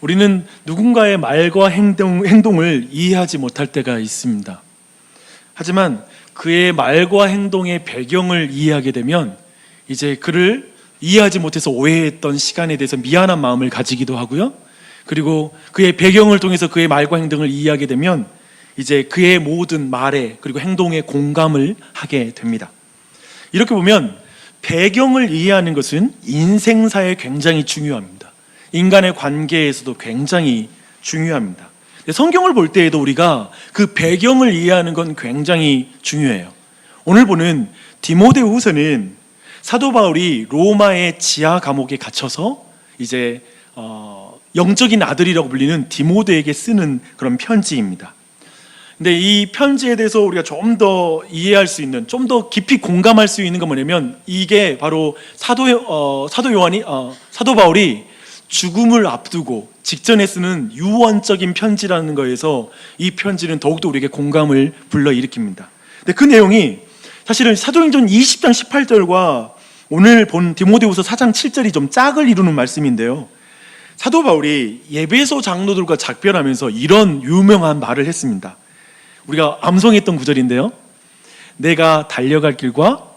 우리는 누군가의 말과 행동을 이해하지 못할 때가 있습니다. 하지만 그의 말과 행동의 배경을 이해하게 되면 이제 그를 이해하지 못해서 오해했던 시간에 대해서 미안한 마음을 가지기도 하고요. 그리고 그의 배경을 통해서 그의 말과 행동을 이해하게 되면 이제 그의 모든 말에 그리고 행동에 공감을 하게 됩니다. 이렇게 보면 배경을 이해하는 것은 인생사에 굉장히 중요합니다. 인간의 관계에서도 굉장히 중요합니다. 성경을 볼 때에도 우리가 그 배경을 이해하는 건 굉장히 중요해요. 오늘 보는 디모데후서는 사도 바울이 로마의 지하 감옥에 갇혀서 이제 영적인 아들이라고 불리는 디모데에게 쓰는 그런 편지입니다. 근데 이 편지에 대해서 우리가 좀 더 이해할 수 있는, 좀 더 깊이 공감할 수 있는 건 뭐냐면 이게 바로 사도 바울이 죽음을 앞두고 직전에 쓰는 유언적인 편지라는 거에서 이 편지는 더욱더 우리에게 공감을 불러일으킵니다. 근데 그 내용이 사실은 사도행전 20장 18절과 오늘 본 디모데후서 4장 7절이 좀 짝을 이루는 말씀인데요. 사도 바울이 예배소 장로들과 작별하면서 이런 유명한 말을 했습니다. 우리가 암송했던 구절인데요. 내가 달려갈 길과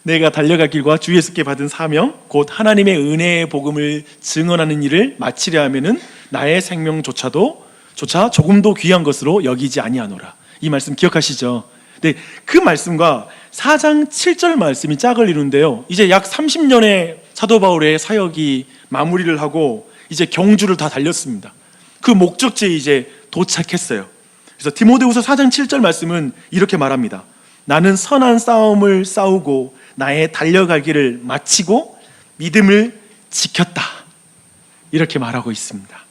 내가 달려갈 길과 주 예수께 받은 사명 곧 하나님의 은혜의 복음을 증언하는 일을 마치려 하면은 나의 생명조차 조금도 귀한 것으로 여기지 아니하노라. 이 말씀 기억하시죠? 네, 그 말씀과 4장 7절 말씀이 짝을 이루는데요. 이제 약 30년의 사도 바울의 사역이 마무리를 하고 이제 경주를 다 달렸습니다. 그 목적지에 이제 도착했어요. 그래서 디모데후서 4장 7절 말씀은 이렇게 말합니다. 나는 선한 싸움을 싸우고 나의 달려갈 길을 마치고 믿음을 지켰다. 이렇게 말하고 있습니다.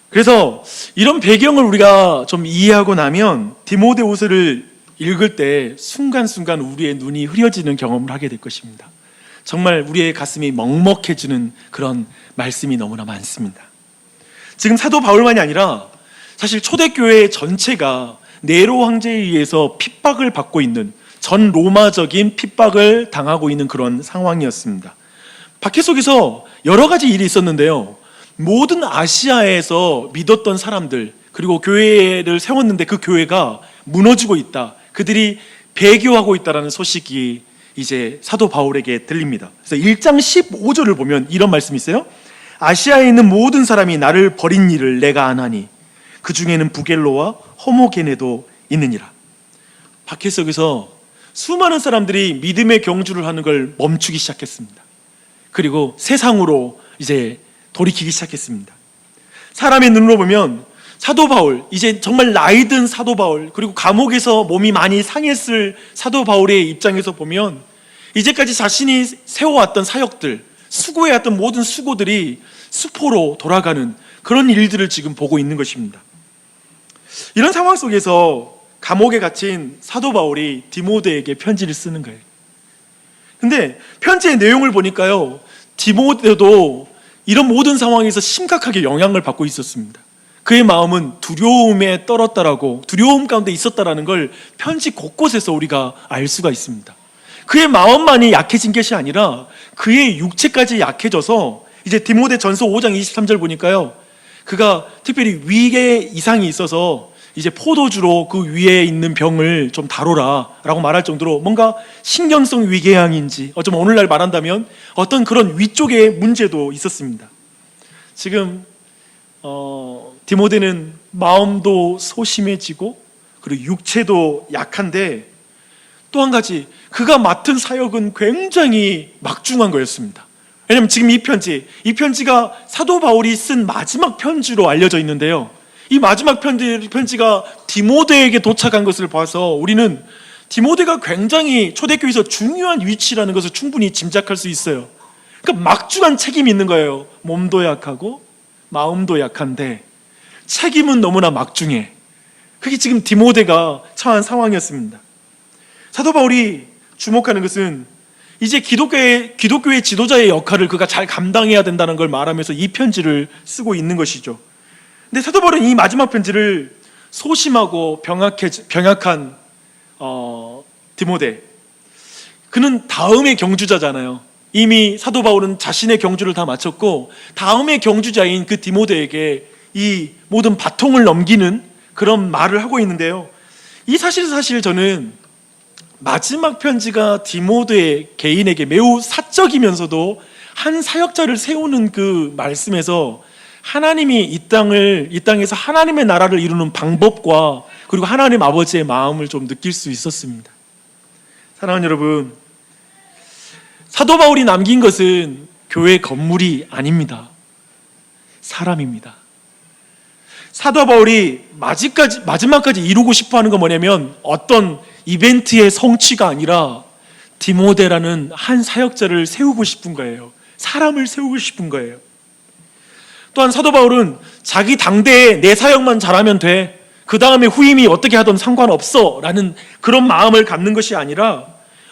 그래서 이런 배경을 우리가 좀 이해하고 나면 디모데후서를 읽을 때 순간순간 우리의 눈이 흐려지는 경험을 하게 될 것입니다. 정말 우리의 가슴이 먹먹해지는 그런 말씀이 너무나 많습니다. 지금 사도 바울만이 아니라 사실 초대교회 전체가 네로 황제에 의해서 핍박을 받고 있는, 전 로마적인 핍박을 당하고 있는 그런 상황이었습니다. 박해 속에서 여러 가지 일이 있었는데요. 모든 아시아에서 믿었던 사람들, 그리고 교회를 세웠는데 그 교회가 무너지고 있다, 그들이 배교하고 있다는 소식이 이제 사도 바울에게 들립니다. 그래서 1장 15절을 보면 이런 말씀이 있어요. 아시아에 있는 모든 사람이 나를 버린 일을 내가 아나니 그 중에는 부겔로와 호모게네도 있느니라. 박해 속에서 수많은 사람들이 믿음의 경주를 하는 걸 멈추기 시작했습니다. 그리고 세상으로 이제 돌이키기 시작했습니다. 사람의 눈으로 보면 사도 바울, 이제 정말 나이 든 사도 바울, 그리고 감옥에서 몸이 많이 상했을 사도 바울의 입장에서 보면 이제까지 자신이 세워왔던 사역들, 수고해왔던 모든 수고들이 수포로 돌아가는 그런 일들을 지금 보고 있는 것입니다. 이런 상황 속에서 감옥에 갇힌 사도 바울이 디모데에게 편지를 쓰는 거예요. 근데 편지의 내용을 보니까요, 디모데도 이런 모든 상황에서 심각하게 영향을 받고 있었습니다. 그의 마음은 두려움에 떨었다라고, 두려움 가운데 있었다라는 걸 편지 곳곳에서 우리가 알 수가 있습니다. 그의 마음만이 약해진 것이 아니라 그의 육체까지 약해져서 이제 디모데전서 5장 23절 보니까요, 그가 특별히 위에 이상이 있어서 이제 포도주로 그 위에 있는 병을 좀 다뤄라 라고 말할 정도로 뭔가 신경성 위궤양인지, 어쩌면 오늘날 말한다면 어떤 그런 위쪽의 문제도 있었습니다. 지금 디모데는 마음도 소심해지고 그리고 육체도 약한데, 또 한 가지 그가 맡은 사역은 굉장히 막중한 거였습니다. 왜냐하면 지금 이 편지가 사도 바울이 쓴 마지막 편지로 알려져 있는데요, 이 마지막 편지가 디모데에게 도착한 것을 봐서 우리는 디모데가 굉장히 초대교회에서 중요한 위치라는 것을 충분히 짐작할 수 있어요. 그러니까 막중한 책임이 있는 거예요. 몸도 약하고 마음도 약한데 책임은 너무나 막중해. 그게 지금 디모데가 처한 상황이었습니다. 사도 바울이 주목하는 것은 이제 기독교의 지도자의 역할을 그가 잘 감당해야 된다는 걸 말하면서 이 편지를 쓰고 있는 것이죠. 근데 사도 바울은 이 마지막 편지를 소심하고 병약한 디모데, 그는 다음의 경주자잖아요. 이미 사도 바울은 자신의 경주를 다 마쳤고 다음의 경주자인 그 디모데에게 이 모든 바통을 넘기는 그런 말을 하고 있는데요. 이 사실 저는 마지막 편지가 디모데 개인에게 매우 사적이면서도 한 사역자를 세우는 그 말씀에서 하나님이 이 땅에서 하나님의 나라를 이루는 방법과 그리고 하나님 아버지의 마음을 좀 느낄 수 있었습니다. 사랑하는 여러분, 사도 바울이 남긴 것은 교회 건물이 아닙니다. 사람입니다. 사도 바울이 마지막까지 이루고 싶어 하는 건 뭐냐면 어떤 이벤트의 성취가 아니라 디모데라는 한 사역자를 세우고 싶은 거예요. 사람을 세우고 싶은 거예요. 또한 사도 바울은 자기 당대에 내 사역만 잘하면 돼, 그 다음에 후임이 어떻게 하든 상관없어 라는 그런 마음을 갖는 것이 아니라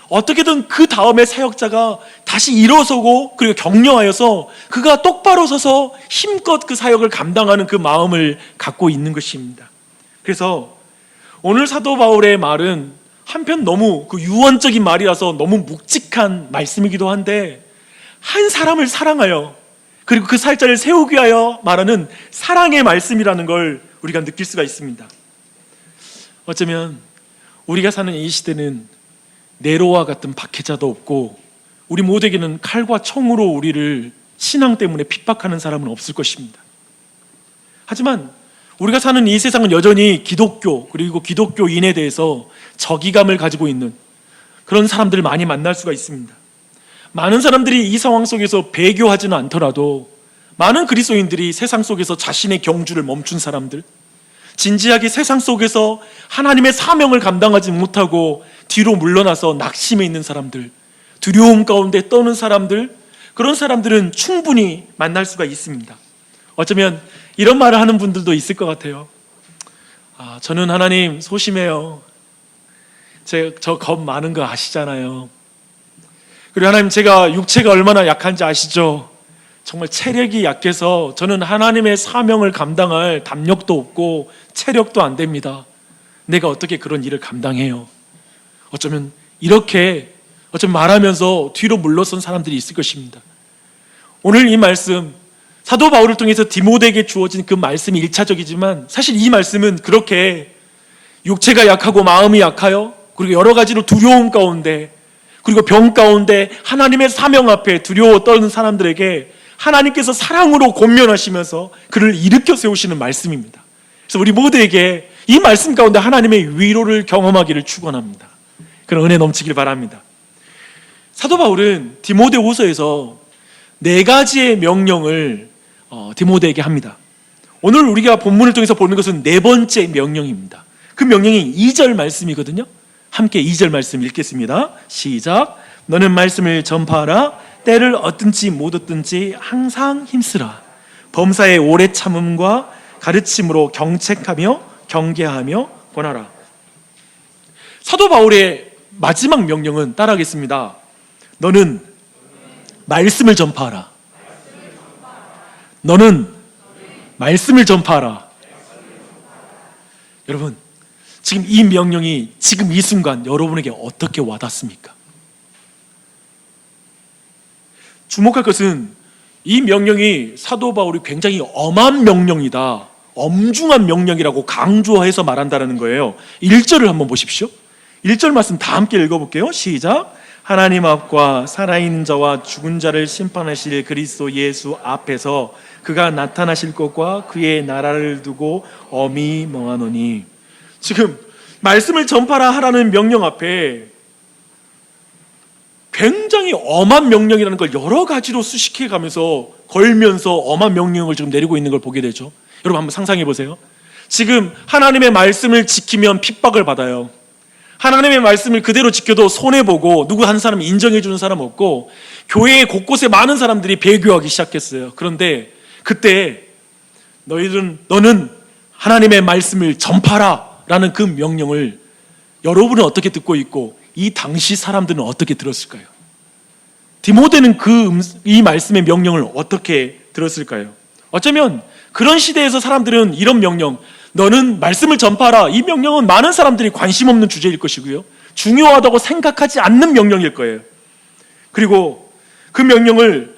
어떻게든 그 다음에 사역자가 다시 일어서고 그리고 격려하여서 그가 똑바로 서서 힘껏 그 사역을 감당하는 그 마음을 갖고 있는 것입니다. 그래서 오늘 사도 바울의 말은 한편 너무 그 유언적인 말이라서 너무 묵직한 말씀이기도 한데, 한 사람을 사랑하여 그리고 그 살자를 세우기 위하여 말하는 사랑의 말씀이라는 걸 우리가 느낄 수가 있습니다. 어쩌면 우리가 사는 이 시대는 네로와 같은 박해자도 없고 우리 모두에게는 칼과 총으로 우리를 신앙 때문에 핍박하는 사람은 없을 것입니다. 하지만 우리가 사는 이 세상은 여전히 기독교 그리고 기독교인에 대해서 적이감을 가지고 있는 그런 사람들을 많이 만날 수가 있습니다. 많은 사람들이 이 상황 속에서 배교하지는 않더라도 많은 그리스도인들이 세상 속에서 자신의 경주를 멈춘 사람들, 진지하게 세상 속에서 하나님의 사명을 감당하지 못하고 뒤로 물러나서 낙심해 있는 사람들, 두려움 가운데 떠는 사람들, 그런 사람들은 충분히 만날 수가 있습니다. 어쩌면 이런 말을 하는 분들도 있을 것 같아요. 저는 하나님 소심해요. 저 겁 많은 거 아시잖아요. 그리고 하나님, 제가 육체가 얼마나 약한지 아시죠? 정말 체력이 약해서 저는 하나님의 사명을 감당할 담력도 없고 체력도 안 됩니다. 내가 어떻게 그런 일을 감당해요? 어쩌면 이렇게 말하면서 뒤로 물러선 사람들이 있을 것입니다. 오늘 이 말씀, 사도 바울을 통해서 디모데에게 주어진 그 말씀이 1차적이지만 사실 이 말씀은 그렇게 육체가 약하고 마음이 약하여 그리고 여러 가지로 두려움 가운데 그리고 병 가운데 하나님의 사명 앞에 두려워 떠는 사람들에게 하나님께서 사랑으로 권면하시면서 그를 일으켜 세우시는 말씀입니다. 그래서 우리 모두에게 이 말씀 가운데 하나님의 위로를 경험하기를 축원합니다. 그런 은혜 넘치길 바랍니다. 사도 바울은 디모데후서에서 4가지의 명령을 디모데에게 합니다. 오늘 우리가 본문을 통해서 보는 것은 4번째 명령입니다. 그 명령이 2절 말씀이거든요. 함께 2절 말씀 읽겠습니다. 시작. 너는 말씀을 전파하라. 때를 얻든지 못 얻든지 항상 힘쓰라. 범사의 오래 참음과 가르침으로 경책하며 경계하며 권하라. 사도 바울의 마지막 명령은 따라하겠습니다. 너는 말씀을 전파하라. 너는 말씀을 전파하라. 여러분, 지금 이 명령이 지금 이 순간 여러분에게 어떻게 와닿습니까? 주목할 것은 이 명령이 사도 바울이 굉장히 엄한 명령이다, 엄중한 명령이라고 강조해서 말한다는 거예요. 1절을 한번 보십시오. 1절 말씀 다 함께 읽어볼게요. 시작. 하나님 앞과 살아있는 자와 죽은 자를 심판하실 그리스도 예수 앞에서 그가 나타나실 것과 그의 나라를 두고 엄히 멍하노니. 지금 말씀을 전파라 하라는 명령 앞에 굉장히 엄한 명령이라는 걸 여러 가지로 수식해 가면서 걸면서 엄한 명령을 지금 내리고 있는 걸 보게 되죠. 여러분 한번 상상해 보세요. 지금 하나님의 말씀을 지키면 핍박을 받아요. 하나님의 말씀을 그대로 지켜도 손해보고 누구 한 사람 인정해 주는 사람 없고 교회 곳곳에 많은 사람들이 배교하기 시작했어요. 그런데 그때 너는 하나님의 말씀을 전파라 라는 그 명령을 여러분은 어떻게 듣고 있고 이 당시 사람들은 어떻게 들었을까요? 디모데는 이 말씀의 명령을 어떻게 들었을까요? 어쩌면 그런 시대에서 사람들은 이런 명령, 너는 말씀을 전파하라, 이 명령은 많은 사람들이 관심 없는 주제일 것이고요, 중요하다고 생각하지 않는 명령일 거예요. 그리고 그 명령을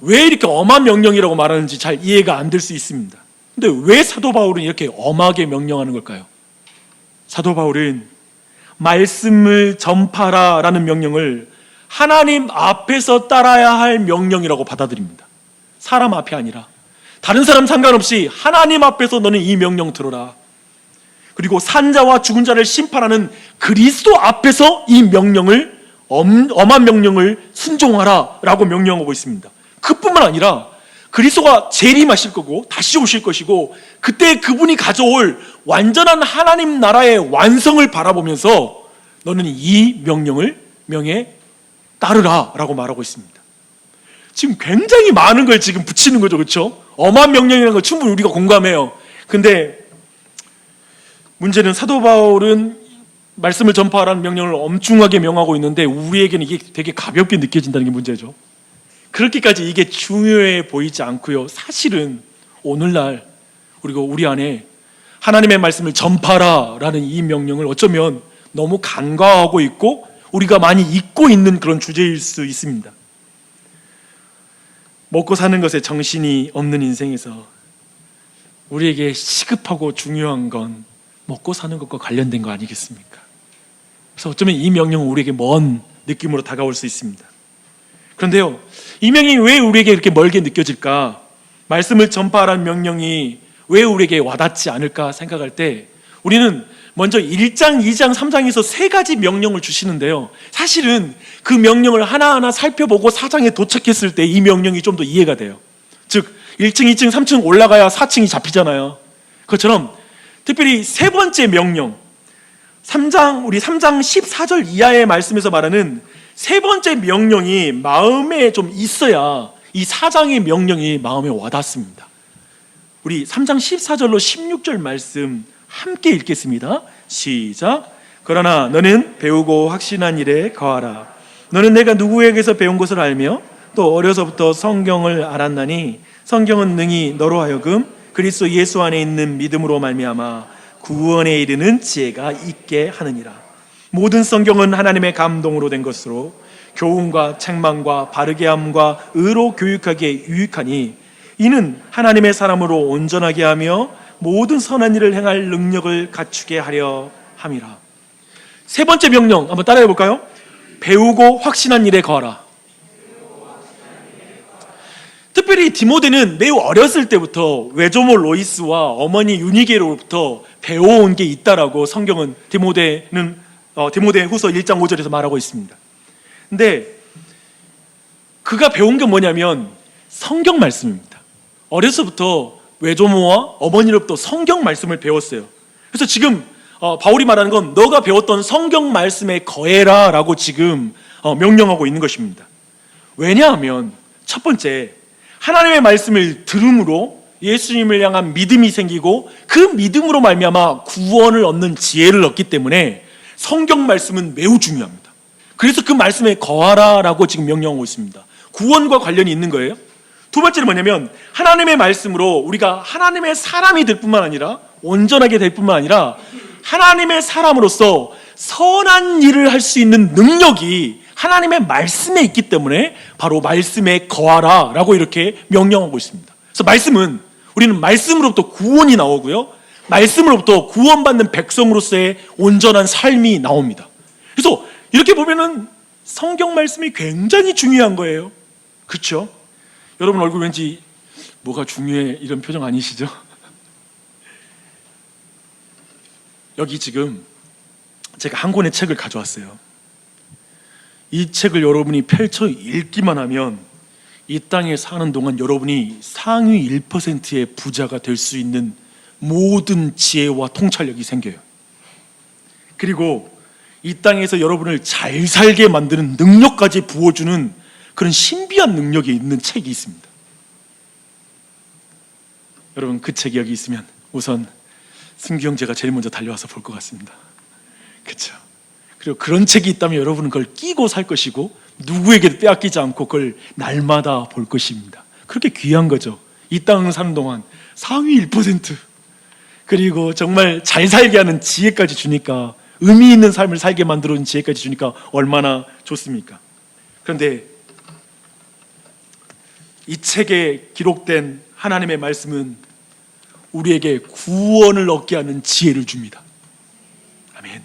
왜 이렇게 엄한 명령이라고 말하는지 잘 이해가 안 될 수 있습니다. 근데 왜 사도 바울은 이렇게 엄하게 명령하는 걸까요? 사도 바울은 말씀을 전파라 라는 명령을 하나님 앞에서 따라야 할 명령이라고 받아들입니다. 사람 앞이 아니라 다른 사람 상관없이 하나님 앞에서 너는 이 명령 들어라. 그리고 산자와 죽은 자를 심판하는 그리스도 앞에서 이 명령을 엄한 명령을 순종하라 라고 명령하고 있습니다. 그뿐만 아니라 그리스도가 재림하실 거고 다시 오실 것이고 그때 그분이 가져올 완전한 하나님 나라의 완성을 바라보면서 너는 이 명령에 따르라 라고 말하고 있습니다. 지금 굉장히 많은 걸 지금 붙이는 거죠. 그렇죠? 엄한 명령이라는 걸 충분히 우리가 공감해요. 근데 문제는 사도 바울은 말씀을 전파하라는 명령을 엄중하게 명하고 있는데 우리에게는 이게 되게 가볍게 느껴진다는 게 문제죠. 그렇게까지 이게 중요해 보이지 않고요. 사실은 오늘날 그리고 우리 안에 하나님의 말씀을 전파라라는 이 명령을 어쩌면 너무 간과하고 있고 우리가 많이 잊고 있는 그런 주제일 수 있습니다. 먹고 사는 것에 정신이 없는 인생에서 우리에게 시급하고 중요한 건 먹고 사는 것과 관련된 거 아니겠습니까? 그래서 어쩌면 이 명령은 우리에게 먼 느낌으로 다가올 수 있습니다. 그런데요, 이 명령이 왜 우리에게 이렇게 멀게 느껴질까? 말씀을 전파하라는 명령이 왜 우리에게 와닿지 않을까 생각할 때 우리는 먼저 1장, 2장, 3장에서 세 가지 명령을 주시는데요, 사실은 그 명령을 하나하나 살펴보고 4장에 도착했을 때 이 명령이 좀 더 이해가 돼요. 즉 1층, 2층, 3층 올라가야 4층이 잡히잖아요. 그것처럼 특별히 세 번째 명령, 우리 3장 14절 이하의 말씀에서 말하는 세 번째 명령이 마음에 좀 있어야 이 4장의 명령이 마음에 와닿습니다. 우리 3장 14절로 16절 말씀 함께 읽겠습니다. 시작. 그러나 너는 배우고 확신한 일에 거하라. 너는 내가 누구에게서 배운 것을 알며 또 어려서부터 성경을 알았나니 성경은 능히 너로 하여금 그리스도 예수 안에 있는 믿음으로 말미암아 구원에 이르는 지혜가 있게 하느니라. 모든 성경은 하나님의 감동으로 된 것으로 교훈과 책망과 바르게 함과 의로 교육하기에 유익하니 이는 하나님의 사람으로 온전하게 하며 모든 선한 일을 행할 능력을 갖추게 하려 함이라. 세 번째 명령 한번 따라해 볼까요? 배우고 확신한 일에 거하라. 특별히 디모데는 매우 어렸을 때부터 외조모 로이스와 어머니 유니게로부터 배워온 게 있다라고 성경은 디모데 후서 1장 5절에서 말하고 있습니다. 근데 그가 배운 게 뭐냐면 성경 말씀입니다. 어려서부터 외조모와 어머니로부터 성경 말씀을 배웠어요. 그래서 지금 바울이 말하는 건 너가 배웠던 성경 말씀에 거해라 라고 지금 명령하고 있는 것입니다. 왜냐하면 첫 번째, 하나님의 말씀을 들음으로 예수님을 향한 믿음이 생기고 그 믿음으로 말미암아 구원을 얻는 지혜를 얻기 때문에 성경 말씀은 매우 중요합니다. 그래서 그 말씀에 거하라 라고 지금 명령하고 있습니다. 구원과 관련이 있는 거예요. 두 번째는 뭐냐면 하나님의 말씀으로 우리가 하나님의 사람이 될 뿐만 아니라 온전하게 될 뿐만 아니라 하나님의 사람으로서 선한 일을 할 수 있는 능력이 하나님의 말씀에 있기 때문에 바로 말씀에 거하라 라고 이렇게 명령하고 있습니다. 그래서 우리는 말씀으로부터 구원이 나오고요, 말씀으로부터 구원받는 백성으로서의 온전한 삶이 나옵니다. 그래서 이렇게 보면은 성경 말씀이 굉장히 중요한 거예요. 그렇죠? 여러분 얼굴 왠지 뭐가 중요해 이런 표정 아니시죠? 여기 지금 제가 한 권의 책을 가져왔어요. 이 책을 여러분이 펼쳐 읽기만 하면 이 땅에 사는 동안 여러분이 상위 1%의 부자가 될 수 있는 모든 지혜와 통찰력이 생겨요. 그리고 이 땅에서 여러분을 잘 살게 만드는 능력까지 부어주는 그런 신비한 능력이 있는 책이 있습니다. 여러분 그 책이 여기 있으면 우선 승규 형제가 제일 먼저 달려와서 볼 것 같습니다. 그렇죠? 그리고 그런 책이 있다면 여러분은 그걸 끼고 살 것이고 누구에게도 빼앗기지 않고 그걸 날마다 볼 것입니다. 그렇게 귀한 거죠. 이 땅을 사는 동안 상위 1%, 그리고 정말 잘 살게 하는 지혜까지 주니까, 의미 있는 삶을 살게 만들어준 지혜까지 주니까 얼마나 좋습니까? 그런데 이 책에 기록된 하나님의 말씀은 우리에게 구원을 얻게 하는 지혜를 줍니다. 아멘.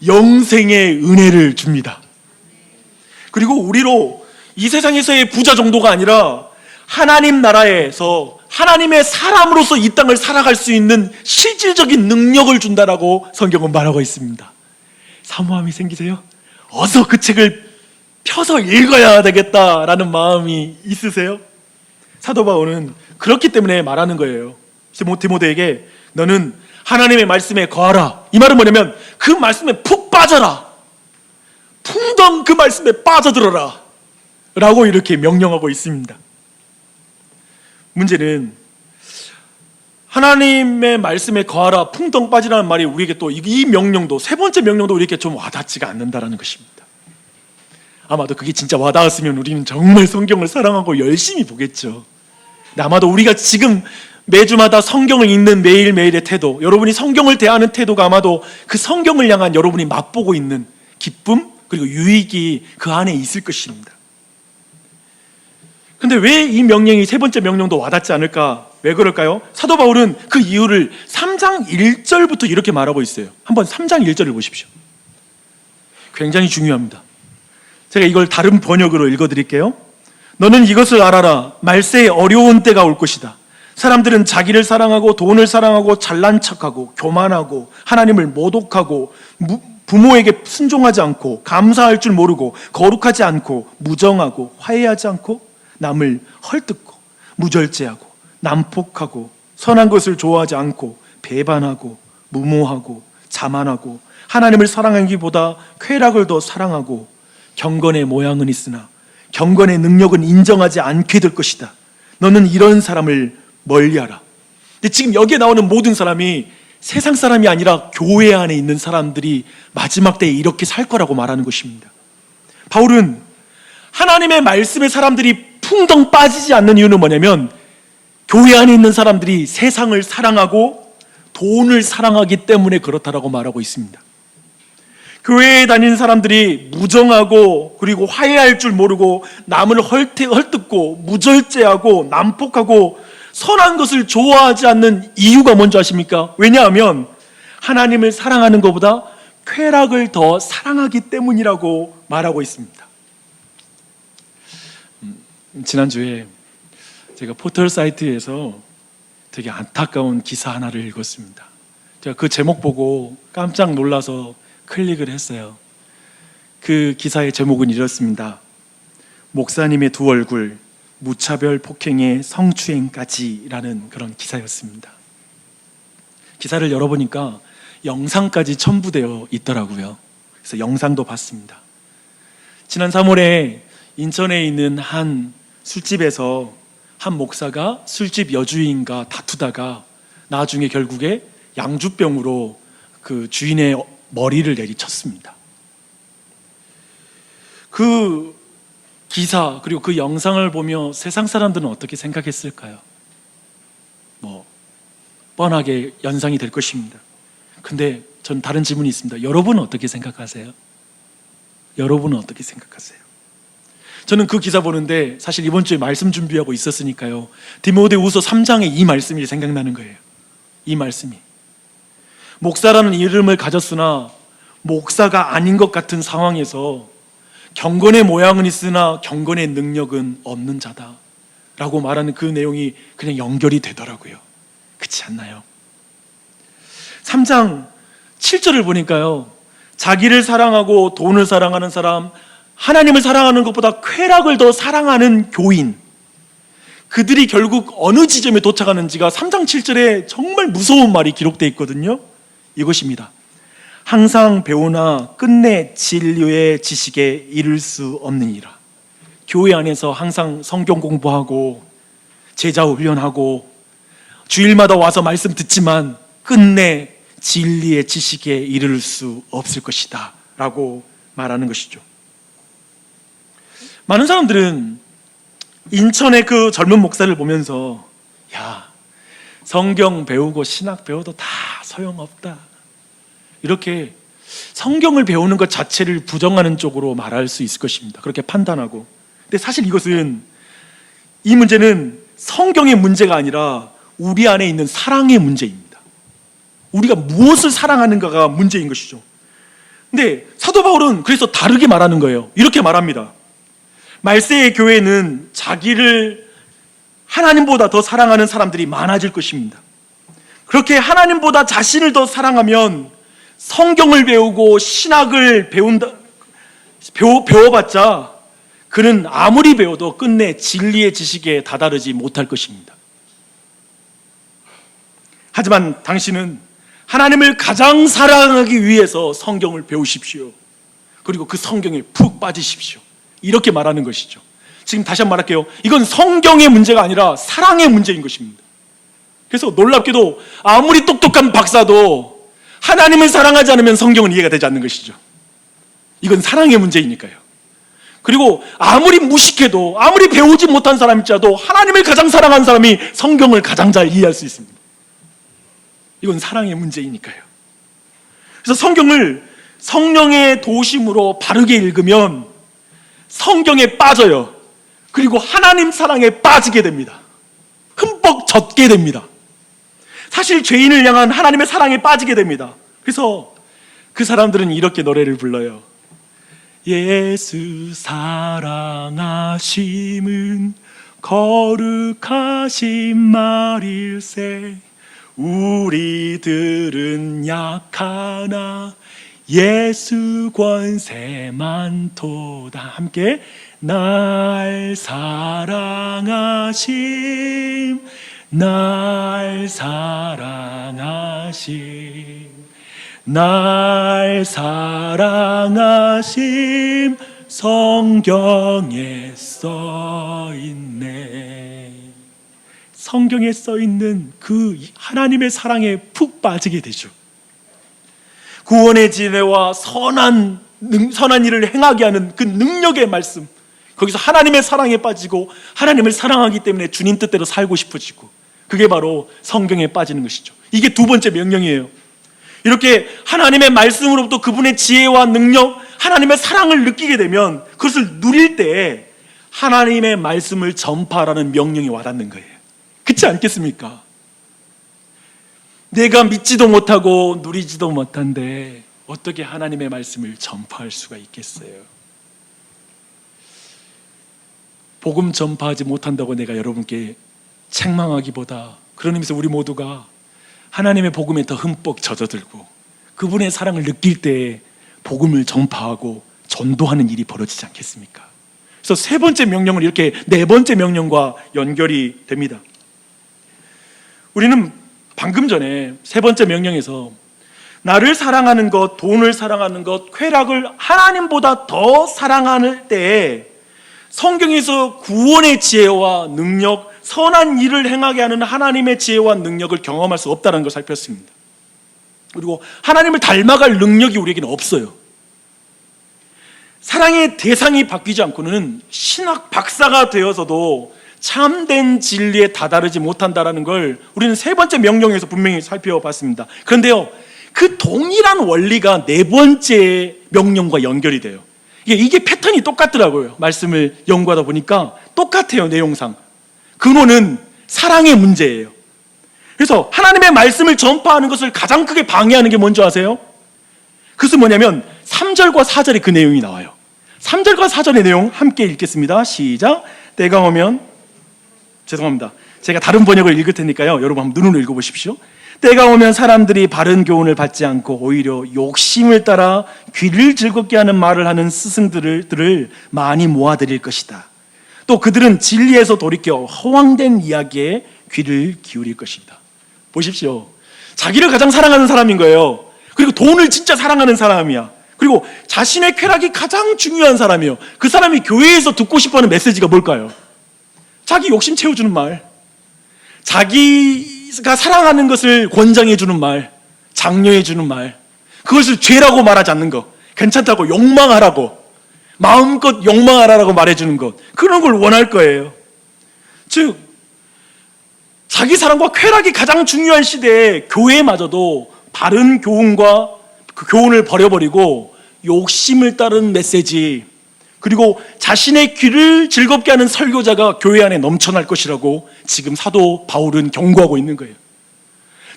영생의 은혜를 줍니다. 그리고 우리로 이 세상에서의 부자 정도가 아니라 하나님 나라에서 하나님의 사람으로서 이 땅을 살아갈 수 있는 실질적인 능력을 준다라고 성경은 말하고 있습니다. 사모함이 생기세요? 어서 그 책을 펴서 읽어야 되겠다라는 마음이 있으세요? 사도 바울은 그렇기 때문에 말하는 거예요. 디모데에게 너는 하나님의 말씀에 거하라. 이 말은 뭐냐면 그 말씀에 푹 빠져라. 풍덩 그 말씀에 빠져들어라 라고 이렇게 명령하고 있습니다. 문제는 하나님의 말씀에 거하라, 풍덩 빠지라는 말이 우리에게 또 이 명령도, 세 번째 명령도 우리에게 좀 와닿지가 않는다라는 것입니다. 아마도 그게 진짜 와닿았으면 우리는 정말 성경을 사랑하고 열심히 보겠죠. 근데 아마도 우리가 지금 매주마다 성경을 읽는 매일매일의 태도, 여러분이 성경을 대하는 태도가 아마도 그 성경을 향한 여러분이 맛보고 있는 기쁨 그리고 유익이 그 안에 있을 것입니다. 근데 왜 이 명령이 세 번째 명령도 와닿지 않을까? 왜 그럴까요? 사도 바울은 그 이유를 3장 1절부터 이렇게 말하고 있어요. 한번 3장 1절을 보십시오. 굉장히 중요합니다. 제가 이걸 다른 번역으로 읽어드릴게요. 너는 이것을 알아라. 말세에 어려운 때가 올 것이다. 사람들은 자기를 사랑하고 돈을 사랑하고 잘난 척하고 교만하고 하나님을 모독하고 부모에게 순종하지 않고 감사할 줄 모르고 거룩하지 않고 무정하고 화해하지 않고 남을 헐뜯고 무절제하고 난폭하고 선한 것을 좋아하지 않고 배반하고 무모하고 자만하고 하나님을 사랑하기보다 쾌락을 더 사랑하고 경건의 모양은 있으나 경건의 능력은 인정하지 않게 될 것이다. 너는 이런 사람을 멀리하라. 근데 지금 여기에 나오는 모든 사람이 세상 사람이 아니라 교회 안에 있는 사람들이 마지막 때에 이렇게 살 거라고 말하는 것입니다. 바울은 하나님의 말씀에 사람들이 풍덩 빠지지 않는 이유는 뭐냐면 교회 안에 있는 사람들이 세상을 사랑하고 돈을 사랑하기 때문에 그렇다라고 말하고 있습니다. 교회에 다니는 사람들이 무정하고 그리고 화해할 줄 모르고 남을 헐뜯고 무절제하고 난폭하고 선한 것을 좋아하지 않는 이유가 뭔지 아십니까? 왜냐하면 하나님을 사랑하는 것보다 쾌락을 더 사랑하기 때문이라고 말하고 있습니다. 지난주에 제가 포털 사이트에서 되게 안타까운 기사 하나를 읽었습니다. 제가 그 제목 보고 깜짝 놀라서 클릭을 했어요. 그 기사의 제목은 이렇습니다. 목사님의 두 얼굴, 무차별 폭행에 성추행까지라는 그런 기사였습니다. 기사를 열어보니까 영상까지 첨부되어 있더라고요. 그래서 영상도 봤습니다. 지난 3월에 인천에 있는 한 술집에서 한 목사가 술집 여주인과 다투다가 나중에 결국에 양주병으로 그 주인의 머리를 내리쳤습니다. 그 기사 그리고 그 영상을 보며 세상 사람들은 어떻게 생각했을까요? 뻔하게 연상이 될 것입니다. 근데 전 다른 질문이 있습니다. 여러분은 어떻게 생각하세요? 여러분은 어떻게 생각하세요? 저는 그 기사 보는데 사실 이번 주에 말씀 준비하고 있었으니까요. 디모데후서 3장의 이 말씀이 생각나는 거예요. 이 말씀이 목사라는 이름을 가졌으나 목사가 아닌 것 같은 상황에서 경건의 모양은 있으나 경건의 능력은 없는 자다 라고 말하는 그 내용이 그냥 연결이 되더라고요. 그렇지 않나요? 3장 7절을 보니까요, 자기를 사랑하고 돈을 사랑하는 사람, 하나님을 사랑하는 것보다 쾌락을 더 사랑하는 교인, 그들이 결국 어느 지점에 도착하는지가 3장 7절에 정말 무서운 말이 기록되어 있거든요. 이것입니다. 항상 배우나 끝내 진리의 지식에 이를 수 없느니라. 교회 안에서 항상 성경 공부하고 제자 훈련하고 주일마다 와서 말씀 듣지만 끝내 진리의 지식에 이를 수 없을 것이다 라고 말하는 것이죠. 많은 사람들은 인천의 그 젊은 목사를 보면서 야, 성경 배우고 신학 배워도 다 소용없다, 이렇게 성경을 배우는 것 자체를 부정하는 쪽으로 말할 수 있을 것입니다. 그렇게 판단하고. 근데 사실 이것은 이 문제는 성경의 문제가 아니라 우리 안에 있는 사랑의 문제입니다. 우리가 무엇을 사랑하는가가 문제인 것이죠. 근데 사도 바울은 그래서 다르게 말하는 거예요. 이렇게 말합니다. 말세의 교회는 자기를 하나님보다 더 사랑하는 사람들이 많아질 것입니다. 그렇게 하나님보다 자신을 더 사랑하면 성경을 배우고 신학을 배워봤자 그는 아무리 배워도 끝내 진리의 지식에 다다르지 못할 것입니다. 하지만 당신은 하나님을 가장 사랑하기 위해서 성경을 배우십시오. 그리고 그 성경에 푹 빠지십시오. 이렇게 말하는 것이죠. 지금 다시 한번 말할게요. 이건 성경의 문제가 아니라 사랑의 문제인 것입니다. 그래서 놀랍게도 아무리 똑똑한 박사도 하나님을 사랑하지 않으면 성경은 이해가 되지 않는 것이죠. 이건 사랑의 문제이니까요. 그리고 아무리 무식해도, 아무리 배우지 못한 사람일지라도 하나님을 가장 사랑하는 사람이 성경을 가장 잘 이해할 수 있습니다. 이건 사랑의 문제이니까요. 그래서 성경을 성령의 도심으로 바르게 읽으면 성경에 빠져요. 그리고 하나님 사랑에 빠지게 됩니다. 흠뻑 젖게 됩니다. 사실 죄인을 향한 하나님의 사랑에 빠지게 됩니다. 그래서 그 사람들은 이렇게 노래를 불러요. 예수 사랑하심은 거룩하신 말일세. 우리들은 약하나 예수 권세 많도다. 함께 날 사랑하심, 날 사랑하심, 날 사랑하심 성경에 써있네. 성경에 써있는 그 하나님의 사랑에 푹 빠지게 되죠. 구원의 지혜와 선한 일을 행하게 하는 그 능력의 말씀, 거기서 하나님의 사랑에 빠지고 하나님을 사랑하기 때문에 주님 뜻대로 살고 싶어지고, 그게 바로 성경에 빠지는 것이죠. 이게 두 번째 명령이에요. 이렇게 하나님의 말씀으로부터 그분의 지혜와 능력, 하나님의 사랑을 느끼게 되면 그것을 누릴 때 하나님의 말씀을 전파하라는 명령이 와닿는 거예요. 그렇지 않겠습니까? 내가 믿지도 못하고 누리지도 못한데 어떻게 하나님의 말씀을 전파할 수가 있겠어요? 복음 전파하지 못한다고 내가 여러분께 책망하기보다, 그런 의미에서 우리 모두가 하나님의 복음에 더 흠뻑 젖어들고 그분의 사랑을 느낄 때 복음을 전파하고 전도하는 일이 벌어지지 않겠습니까? 그래서 세 번째 명령은 이렇게 네 번째 명령과 연결이 됩니다. 우리는 방금 전에 세 번째 명령에서 나를 사랑하는 것, 돈을 사랑하는 것, 쾌락을 하나님보다 더 사랑할 때 성경에서 구원의 지혜와 능력, 선한 일을 행하게 하는 하나님의 지혜와 능력을 경험할 수 없다는 걸 살폈습니다. 그리고 하나님을 닮아갈 능력이 우리에게는 없어요. 사랑의 대상이 바뀌지 않고는 신학 박사가 되어서도 참된 진리에 다다르지 못한다는 걸 우리는 세 번째 명령에서 분명히 살펴봤습니다. 그런데요, 그 동일한 원리가 네 번째 명령과 연결이 돼요. 이게 패턴이 똑같더라고요. 말씀을 연구하다 보니까 똑같아요. 내용상 근원은 사랑의 문제예요. 그래서 하나님의 말씀을 전파하는 것을 가장 크게 방해하는 게 뭔지 아세요? 그것은 뭐냐면 3절과 4절에 그 내용이 나와요. 3절과 4절의 내용 함께 읽겠습니다. 시작. 때가 오면, 죄송합니다, 제가 다른 번역을 읽을 테니까요, 여러분 한번 눈으로 읽어보십시오. 때가 오면 사람들이 바른 교훈을 받지 않고 오히려 욕심을 따라 귀를 즐겁게 하는 말을 하는 스승들을 많이 모아들일 것이다. 또 그들은 진리에서 돌이켜 허황된 이야기에 귀를 기울일 것이다. 보십시오. 자기를 가장 사랑하는 사람인 거예요. 그리고 돈을 진짜 사랑하는 사람이야. 그리고 자신의 쾌락이 가장 중요한 사람이에요. 그 사람이 교회에서 듣고 싶어하는 메시지가 뭘까요? 자기 욕심 채워주는 말, 자기가 사랑하는 것을 권장해주는 말, 장려해주는 말, 그것을 죄라고 말하지 않는 것, 괜찮다고 욕망하라고, 마음껏 욕망하라고 말해주는 것, 그런 걸 원할 거예요. 즉 자기 사랑과 쾌락이 가장 중요한 시대에 교회마저도 바른 교훈과 그 교훈을 버려버리고 욕심을 따른 메시지, 그리고 자신의 귀를 즐겁게 하는 설교자가 교회 안에 넘쳐날 것이라고 지금 사도 바울은 경고하고 있는 거예요.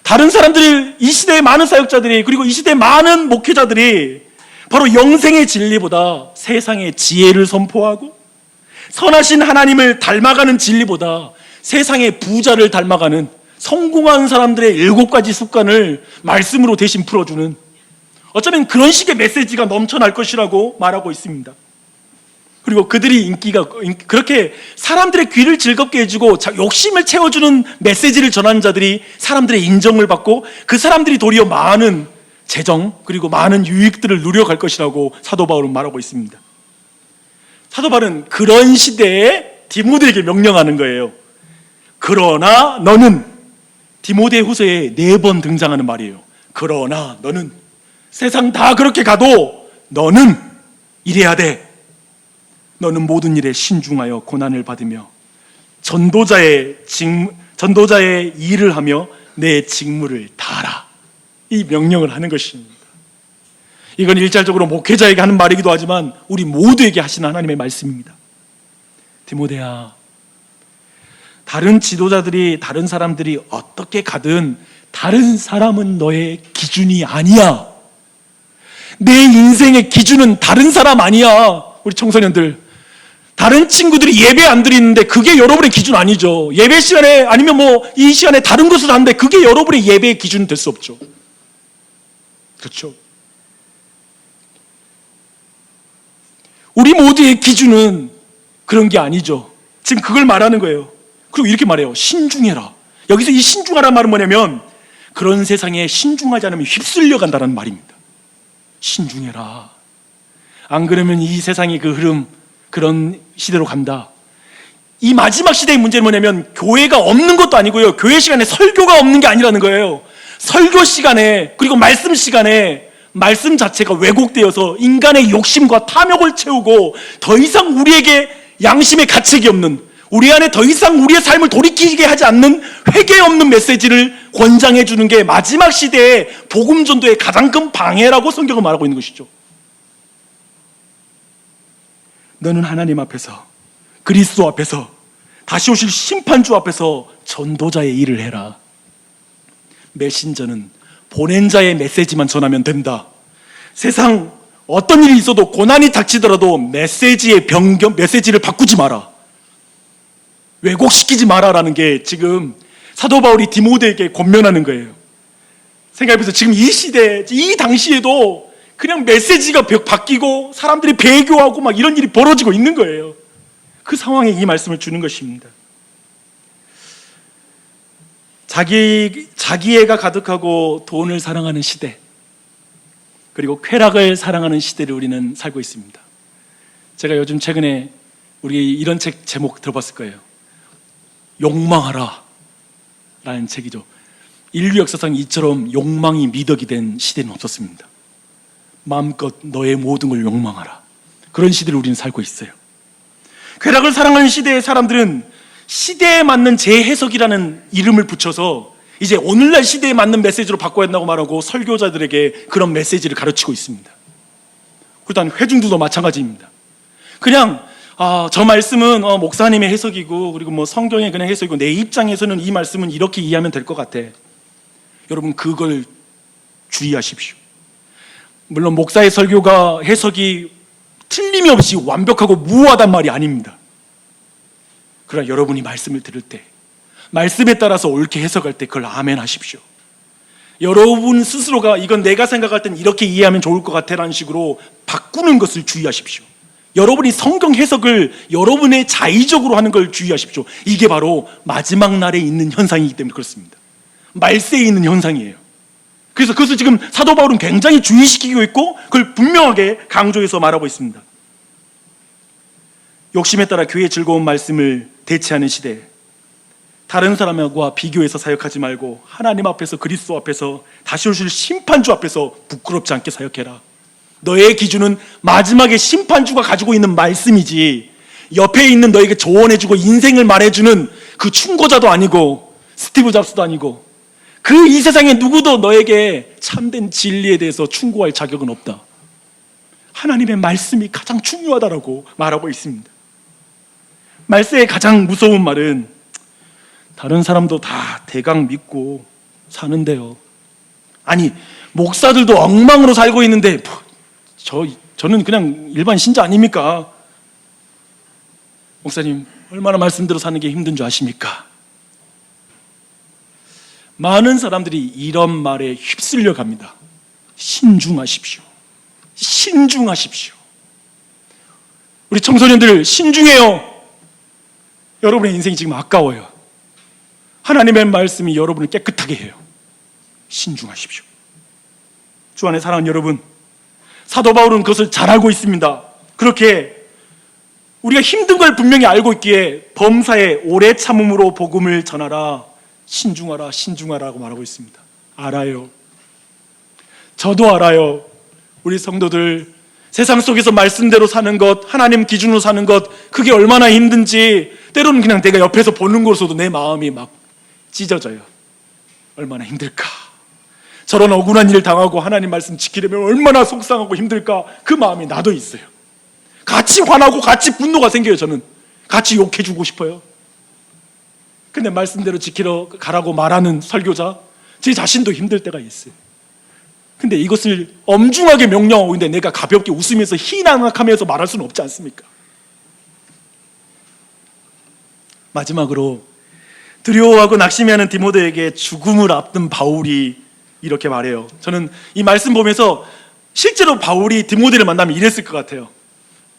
다른 사람들이, 이 시대의 많은 사역자들이, 그리고 이 시대의 많은 목회자들이 바로 영생의 진리보다 세상의 지혜를 선포하고 선하신 하나님을 닮아가는 진리보다 세상의 부자를 닮아가는 성공한 사람들의 7가지 습관을 말씀으로 대신 풀어주는, 어쩌면 그런 식의 메시지가 넘쳐날 것이라고 말하고 있습니다. 그리고 그들이 그렇게 사람들의 귀를 즐겁게 해주고 욕심을 채워주는 메시지를 전하는 자들이 사람들의 인정을 받고 그 사람들이 도리어 많은 재정 그리고 많은 유익들을 누려갈 것이라고 사도 바울은 말하고 있습니다. 사도 바울은 그런 시대에 디모데에게 명령하는 거예요. 그러나 너는, 디모데 후서에 4번 등장하는 말이에요. 그러나 너는, 세상 다 그렇게 가도 너는 이래야 돼. 너는 모든 일에 신중하여 고난을 받으며 전도자의 일을 하며 내 직무를 다하라. 이 명령을 하는 것입니다. 이건 일괄적으로 목회자에게 하는 말이기도 하지만 우리 모두에게 하시는 하나님의 말씀입니다. 디모데야, 다른 지도자들이, 다른 사람들이 어떻게 가든 다른 사람은 너의 기준이 아니야. 내 인생의 기준은 다른 사람 아니야. 우리 청소년들, 다른 친구들이 예배 안 드리는데 그게 여러분의 기준 아니죠. 예배 시간에, 아니면 이 시간에 다른 것을 하는데 그게 여러분의 예배의 기준이 될 수 없죠. 그렇죠? 우리 모두의 기준은 그런 게 아니죠. 지금 그걸 말하는 거예요. 그리고 이렇게 말해요. 신중해라. 여기서 이 신중하라는 말은 뭐냐면, 그런 세상에 신중하지 않으면 휩쓸려 간다는 말입니다. 신중해라. 안 그러면 이 세상의 그 흐름, 그런 시대로 간다. 이 마지막 시대의 문제는 뭐냐면, 교회가 없는 것도 아니고요, 교회 시간에 설교가 없는 게 아니라는 거예요. 설교 시간에, 그리고 말씀 시간에 말씀 자체가 왜곡되어서 인간의 욕심과 탐욕을 채우고 더 이상 우리에게 양심의 가책이 없는, 우리 안에 더 이상 우리의 삶을 돌이키게 하지 않는 회개 없는 메시지를 권장해 주는 게 마지막 시대의 복음 전도의 가장 큰 방해라고 성경은 말하고 있는 것이죠. 너는 하나님 앞에서, 그리스도 앞에서, 다시 오실 심판주 앞에서 전도자의 일을 해라. 메신저는 보낸 자의 메시지만 전하면 된다. 세상 어떤 일이 있어도, 고난이 닥치더라도 메시지를 바꾸지 마라. 왜곡시키지 마라라는 게 지금 사도 바울이 디모데에게 권면하는 거예요. 생각해보세요. 지금 이 시대, 이 당시에도 그냥 메시지가 바뀌고 사람들이 배교하고 막 이런 일이 벌어지고 있는 거예요. 그 상황에 이 말씀을 주는 것입니다. 자기애가 가득하고 돈을 사랑하는 시대, 그리고 쾌락을 사랑하는 시대를 우리는 살고 있습니다. 제가 요즘 최근에 우리 이런 책 제목 들어봤을 거예요. 욕망하라 라는 책이죠. 인류 역사상 이처럼 욕망이 미덕이 된 시대는 없었습니다. 마음껏 너의 모든 걸 욕망하라. 그런 시대를 우리는 살고 있어요. 쾌락을 사랑하는 시대의 사람들은 시대에 맞는 재해석이라는 이름을 붙여서 이제 오늘날 시대에 맞는 메시지로 바꿔야 한다고 말하고 설교자들에게 그런 메시지를 가르치고 있습니다. 그렇다면 회중들도 마찬가지입니다. 그냥 저 말씀은 목사님의 해석이고, 그리고 성경의 그냥 해석이고, 내 입장에서는 이 말씀은 이렇게 이해하면 될 것 같아. 여러분, 그걸 주의하십시오. 물론 목사의 설교가, 해석이 틀림이 없이 완벽하고 무효하단 말이 아닙니다. 그러나 여러분이 말씀을 들을 때, 말씀에 따라서 옳게 해석할 때 그걸 아멘 하십시오. 여러분 스스로가 이건 내가 생각할 땐 이렇게 이해하면 좋을 것 같아 라는 식으로 바꾸는 것을 주의하십시오. 여러분이 성경 해석을 여러분의 자의적으로 하는 걸 주의하십시오. 이게 바로 마지막 날에 있는 현상이기 때문에 그렇습니다. 말세에 있는 현상이에요. 그래서 그것을 지금 사도 바울은 굉장히 주의시키고 있고 그걸 분명하게 강조해서 말하고 있습니다. 욕심에 따라 교회의 즐거운 말씀을 대체하는 시대, 다른 사람과 비교해서 사역하지 말고 하나님 앞에서, 그리스도 앞에서, 다시 오실 심판주 앞에서 부끄럽지 않게 사역해라. 너의 기준은 마지막에 심판주가 가지고 있는 말씀이지, 옆에 있는 너에게 조언해주고 인생을 말해주는 그 충고자도 아니고 스티브 잡스도 아니고 그 이 세상에 누구도 너에게 참된 진리에 대해서 충고할 자격은 없다. 하나님의 말씀이 가장 중요하다라고 말하고 있습니다. 말세의 가장 무서운 말은 다른 사람도 다 대강 믿고 사는데요. 아니, 목사들도 엉망으로 살고 있는데 저는 그냥 일반 신자 아닙니까? 목사님, 얼마나 말씀대로 사는 게 힘든 줄 아십니까? 많은 사람들이 이런 말에 휩쓸려 갑니다. 신중하십시오. 신중하십시오. 우리 청소년들 신중해요. 여러분의 인생이 지금 아까워요. 하나님의 말씀이 여러분을 깨끗하게 해요. 신중하십시오. 주 안에 사랑하는 여러분, 사도 바울은 그것을 잘 알고 있습니다. 그렇게 우리가 힘든 걸 분명히 알고 있기에 범사에 오래 참음으로 복음을 전하라, 신중하라, 신중하라고 말하고 있습니다. 알아요. 저도 알아요. 우리 성도들 세상 속에서 말씀대로 사는 것, 하나님 기준으로 사는 것, 그게 얼마나 힘든지 때로는 그냥 내가 옆에서 보는 것으로도 내 마음이 막 찢어져요. 얼마나 힘들까. 저런 억울한 일을 당하고 하나님 말씀 지키려면 얼마나 속상하고 힘들까. 그 마음이 나도 있어요. 같이 화나고 같이 분노가 생겨요. 저는 같이 욕해주고 싶어요. 근데 말씀대로 지키러 가라고 말하는 설교자, 제 자신도 힘들 때가 있어요. 근데 이것을 엄중하게 명령하고 있는데 내가 가볍게 웃으면서 희난하면서 말할 수는 없지 않습니까? 마지막으로 두려워하고 낙심해하는 디모데에게 죽음을 앞둔 바울이 이렇게 말해요. 저는 이 말씀 보면서 실제로 바울이 디모데를 만나면 이랬을 것 같아요.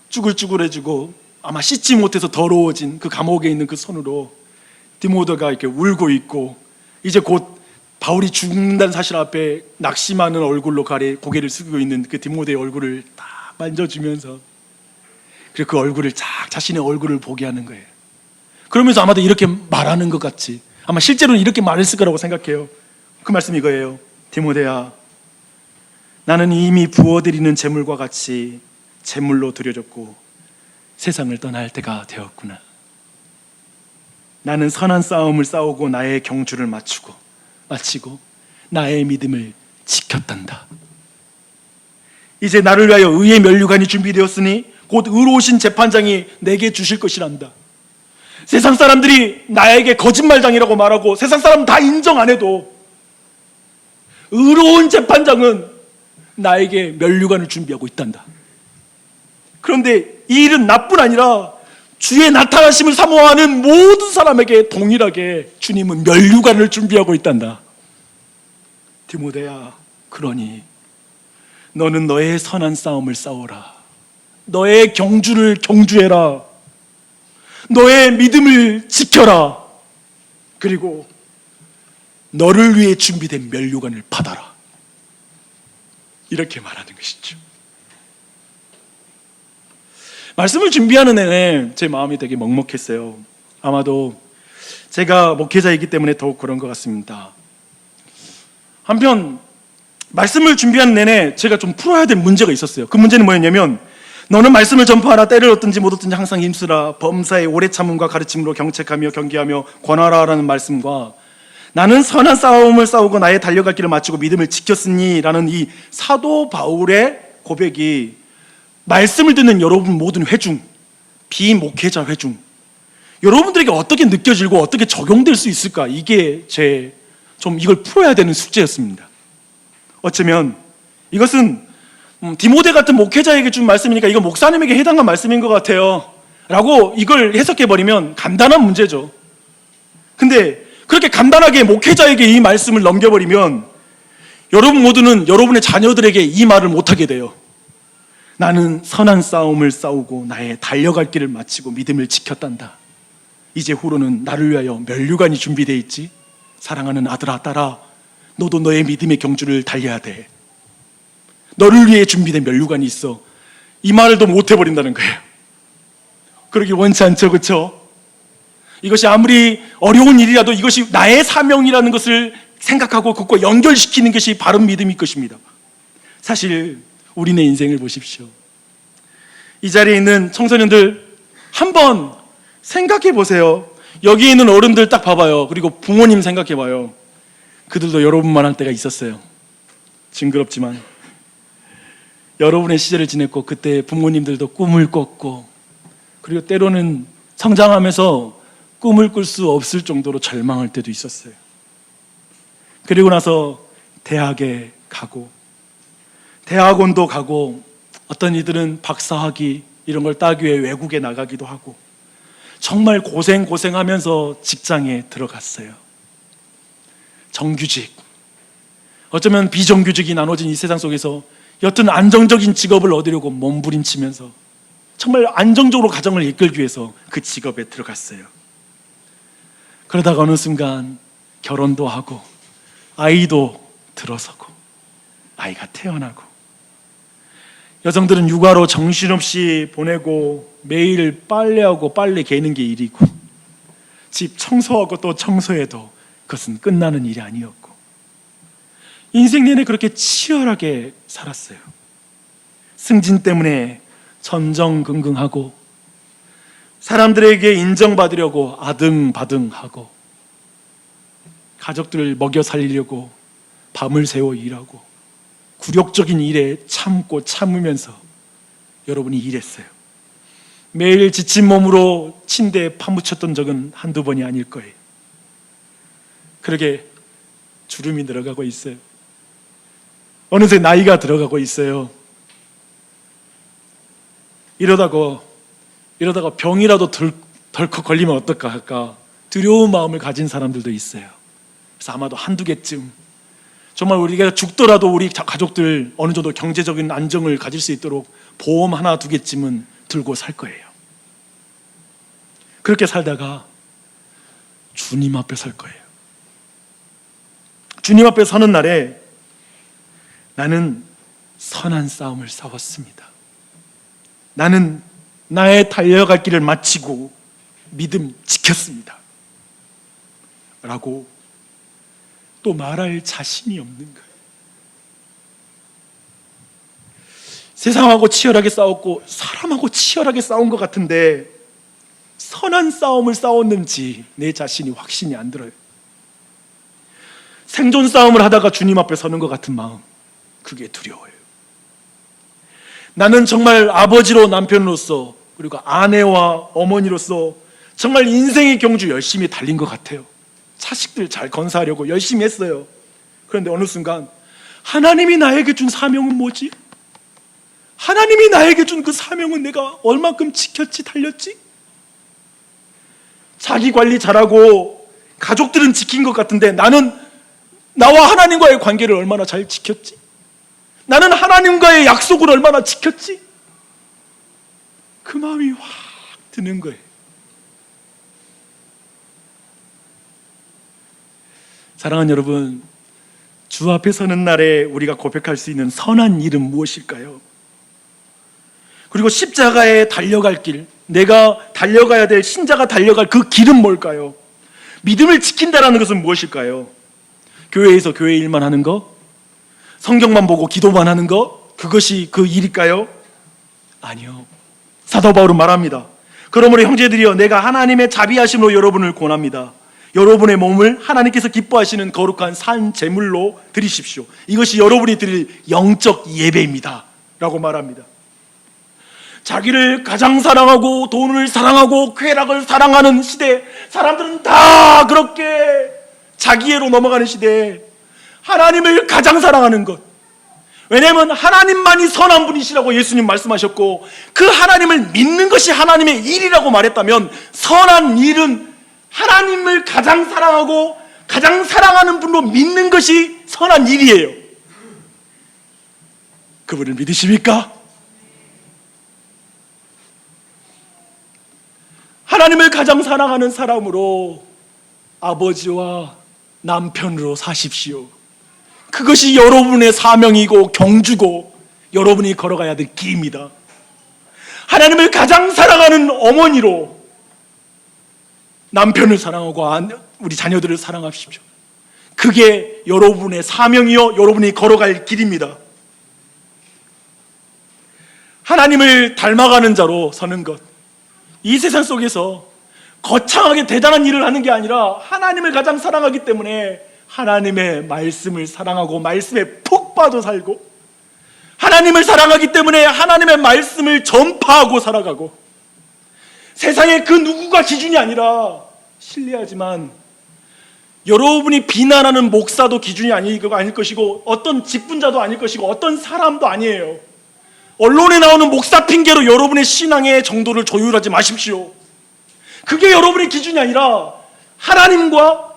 쭈글쭈글해지고 아마 씻지 못해서 더러워진 그 감옥에 있는 그 손으로 디모데가 이렇게 울고 있고, 이제 곧 바울이 죽는다는 사실 앞에 낙심하는 얼굴로 고개를 숙이고 있는 그 디모데의 얼굴을 다 만져주면서, 그리고 그 얼굴을 자신의 얼굴을 보게 하는 거예요. 그러면서 아마도 이렇게 말하는 것 같이, 아마 실제로는 이렇게 말했을 거라고 생각해요. 그 말씀이 이거예요. 디모데야, 나는 이미 부어드리는 제물과 같이 제물로 드려졌고 세상을 떠날 때가 되었구나. 나는 선한 싸움을 싸우고 나의 경주를 마치고 나의 믿음을 지켰단다. 이제 나를 위하여 의의 면류관이 준비되었으니 곧 의로우신 재판장이 내게 주실 것이란다. 세상 사람들이 나에게 거짓말장이라고 말하고 세상 사람 다 인정 안 해도 의로운 재판장은 나에게 면류관을 준비하고 있단다. 그런데 이 일은 나뿐 아니라 주의 나타나심을 사모하는 모든 사람에게 동일하게 주님은 면류관을 준비하고 있단다. 디모데야, 그러니 너는 너의 선한 싸움을 싸워라. 너의 경주를 경주해라. 너의 믿음을 지켜라. 그리고 너를 위해 준비된 면류관을 받아라. 이렇게 말하는 것이죠. 말씀을 준비하는 내내 제 마음이 되게 먹먹했어요. 아마도 제가 목회자이기 때문에 더욱 그런 것 같습니다. 한편 말씀을 준비하는 내내 제가 좀 풀어야 될 문제가 있었어요. 그 문제는 뭐였냐면, 너는 말씀을 전파하라. 때를 얻든지 못 얻든지 항상 힘쓰라. 범사의 오래 참음과 가르침으로 경책하며 경계하며 권하라라는 말씀과, 나는 선한 싸움을 싸우고 나의 달려갈 길을 마치고 믿음을 지켰으니 라는 이 사도 바울의 고백이 말씀을 듣는 여러분 모든 회중, 비목회자 회중, 여러분들에게 어떻게 느껴지고 어떻게 적용될 수 있을까? 이게 좀 이걸 풀어야 되는 숙제였습니다. 어쩌면 이것은 디모데 같은 목회자에게 준 말씀이니까 이거 목사님에게 해당한 말씀인 것 같아요 라고 이걸 해석해버리면 간단한 문제죠. 근데 그렇게 간단하게 목회자에게 이 말씀을 넘겨버리면 여러분 모두는 여러분의 자녀들에게 이 말을 못하게 돼요. 나는 선한 싸움을 싸우고 나의 달려갈 길을 마치고 믿음을 지켰단다. 이제 후로는 나를 위하여 면류관이 준비되어 있지. 사랑하는 아들아, 딸아, 너도 너의 믿음의 경주를 달려야 돼. 너를 위해 준비된 면류관이 있어. 이 말을 또 못해버린다는 거예요. 그러기 원치 않죠, 그렇죠? 이것이 아무리 어려운 일이라도 이것이 나의 사명이라는 것을 생각하고 그것과 연결시키는 것이 바른 믿음일 것입니다. 사실 우리네 인생을 보십시오. 이 자리에 있는 청소년들 한번 생각해 보세요. 여기 있는 어른들 딱 봐봐요. 그리고 부모님 생각해 봐요. 그들도 여러분만 할 때가 있었어요. 징그럽지만 여러분의 시절을 지냈고 그때 부모님들도 꿈을 꿨고 그리고 때로는 성장하면서 꿈을 꿀 수 없을 정도로 절망할 때도 있었어요. 그리고 나서 대학에 가고 대학원도 가고 어떤 이들은 박사학위 이런 걸 따기 위해 외국에 나가기도 하고 정말 고생하면서 직장에 들어갔어요. 정규직, 어쩌면 비정규직이 나눠진 이 세상 속에서 여튼 안정적인 직업을 얻으려고 몸부림치면서 정말 안정적으로 가정을 이끌기 위해서 그 직업에 들어갔어요. 그러다가 어느 순간 결혼도 하고 아이도 들어서고 아이가 태어나고 여성들은 육아로 정신없이 보내고 매일 빨래하고 빨래 개는 게 일이고 집 청소하고 또 청소해도 그것은 끝나는 일이 아니었고 인생 내내 그렇게 치열하게 살았어요. 승진 때문에 전전긍긍하고 사람들에게 인정받으려고 아등바등하고 가족들을 먹여 살리려고 밤을 새워 일하고 굴욕적인 일에 참고 참으면서 여러분이 일했어요. 매일 지친 몸으로 침대에 파묻혔던 적은 한두 번이 아닐 거예요. 그러게 주름이 늘어가고 있어요. 어느새 나이가 들어가고 있어요. 이러다가 병이라도 덜컥 걸리면 어떨까 할까 두려운 마음을 가진 사람들도 있어요. 그래서 아마도 한두 개쯤 정말 우리가 죽더라도 우리 가족들 어느 정도 경제적인 안정을 가질 수 있도록 보험 하나 두 개쯤은 들고 살 거예요. 그렇게 살다가 주님 앞에 설 거예요. 주님 앞에 서는 날에 나는 선한 싸움을 싸웠습니다. 나는 나의 달려갈 길을 마치고 믿음 지켰습니다. 라고 또 말할 자신이 없는 거예요. 세상하고 치열하게 싸웠고 사람하고 치열하게 싸운 것 같은데 선한 싸움을 싸웠는지 내 자신이 확신이 안 들어요. 생존 싸움을 하다가 주님 앞에 서는 것 같은 마음, 그게 두려워요. 나는 정말 아버지로 남편으로서 그리고 아내와 어머니로서 정말 인생의 경주 열심히 달린 것 같아요. 자식들 잘 건사하려고 열심히 했어요. 그런데 어느 순간 하나님이 나에게 준 사명은 뭐지? 하나님이 나에게 준 그 사명은 내가 얼만큼 지켰지, 달렸지? 자기 관리 잘하고 가족들은 지킨 것 같은데 나는 나와 하나님과의 관계를 얼마나 잘 지켰지? 나는 하나님과의 약속을 얼마나 지켰지? 그 마음이 확 드는 거예요. 사랑하는 여러분, 주 앞에 서는 날에 우리가 고백할 수 있는 선한 일은 무엇일까요? 그리고 십자가에 달려갈 길, 내가 달려가야 될, 신자가 달려갈 그 길은 뭘까요? 믿음을 지킨다라는 것은 무엇일까요? 교회에서 교회 일만 하는 거? 성경만 보고 기도만 하는 거? 그것이 그 일일까요? 아니요. 사도 바울은 말합니다. 그러므로 형제들이여, 내가 하나님의 자비하심으로 여러분을 권합니다. 여러분의 몸을 하나님께서 기뻐하시는 거룩한 산 제물로 드리십시오. 이것이 여러분이 드릴 영적 예배입니다. 라고 말합니다. 자기를 가장 사랑하고 돈을 사랑하고 쾌락을 사랑하는 시대, 사람들은 다 그렇게 자기애로 넘어가는 시대에 하나님을 가장 사랑하는 것, 왜냐하면 하나님만이 선한 분이시라고 예수님 말씀하셨고 그 하나님을 믿는 것이 하나님의 일이라고 말했다면 선한 일은 하나님을 가장 사랑하고 가장 사랑하는 분으로 믿는 것이 선한 일이에요. 그분을 믿으십니까? 하나님을 가장 사랑하는 사람으로 아버지와 남편으로 사십시오. 그것이 여러분의 사명이고 경주고 여러분이 걸어가야 될 길입니다. 하나님을 가장 사랑하는 어머니로 남편을 사랑하고 우리 자녀들을 사랑하십시오. 그게 여러분의 사명이요 여러분이 걸어갈 길입니다. 하나님을 닮아가는 자로 서는 것, 이 세상 속에서 거창하게 대단한 일을 하는 게 아니라 하나님을 가장 사랑하기 때문에 하나님의 말씀을 사랑하고 말씀에 푹 빠져 살고 하나님을 사랑하기 때문에 하나님의 말씀을 전파하고 살아가고, 세상의 그 누구가 기준이 아니라, 실례하지만 여러분이 비난하는 목사도 기준이 아닐 것이고, 어떤 직분자도 아닐 것이고, 어떤 사람도 아니에요. 언론에 나오는 목사 핑계로 여러분의 신앙의 정도를 조율하지 마십시오. 그게 여러분의 기준이 아니라 하나님과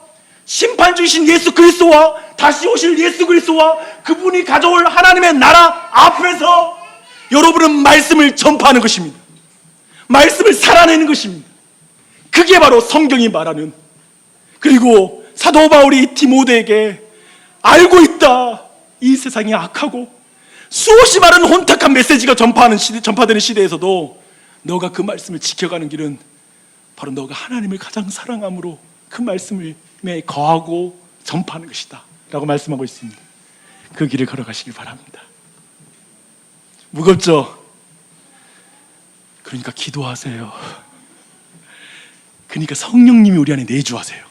심판 중이신 예수 그리스도와 다시 오실 예수 그리스도와 그분이 가져올 하나님의 나라 앞에서 여러분은 말씀을 전파하는 것입니다. 말씀을 살아내는 것입니다. 그게 바로 성경이 말하는, 그리고 사도 바울이 디모데에게 알고 있다, 이 세상이 악하고 수없이 많은 혼탁한 메시지가 전파되는 시대에서도 너가 그 말씀을 지켜가는 길은 바로 너가 하나님을 가장 사랑함으로 그 말씀에 거하고 전파하는 것이다 라고 말씀하고 있습니다. 그 길을 걸어가시길 바랍니다. 무겁죠? 그러니까 기도하세요. 그러니까 성령님이 우리 안에 내주하세요.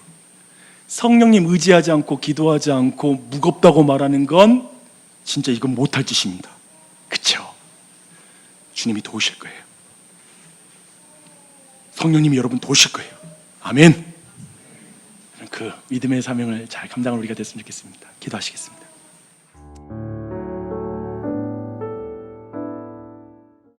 성령님 의지하지 않고 기도하지 않고 무겁다고 말하는 건 진짜 이건 못할 짓입니다. 그렇죠? 주님이 도우실 거예요. 성령님이 여러분 도우실 거예요. 아멘. 그 믿음의 사명을 잘 감당할 우리가 됐으면 좋겠습니다. 기도하시겠습니다.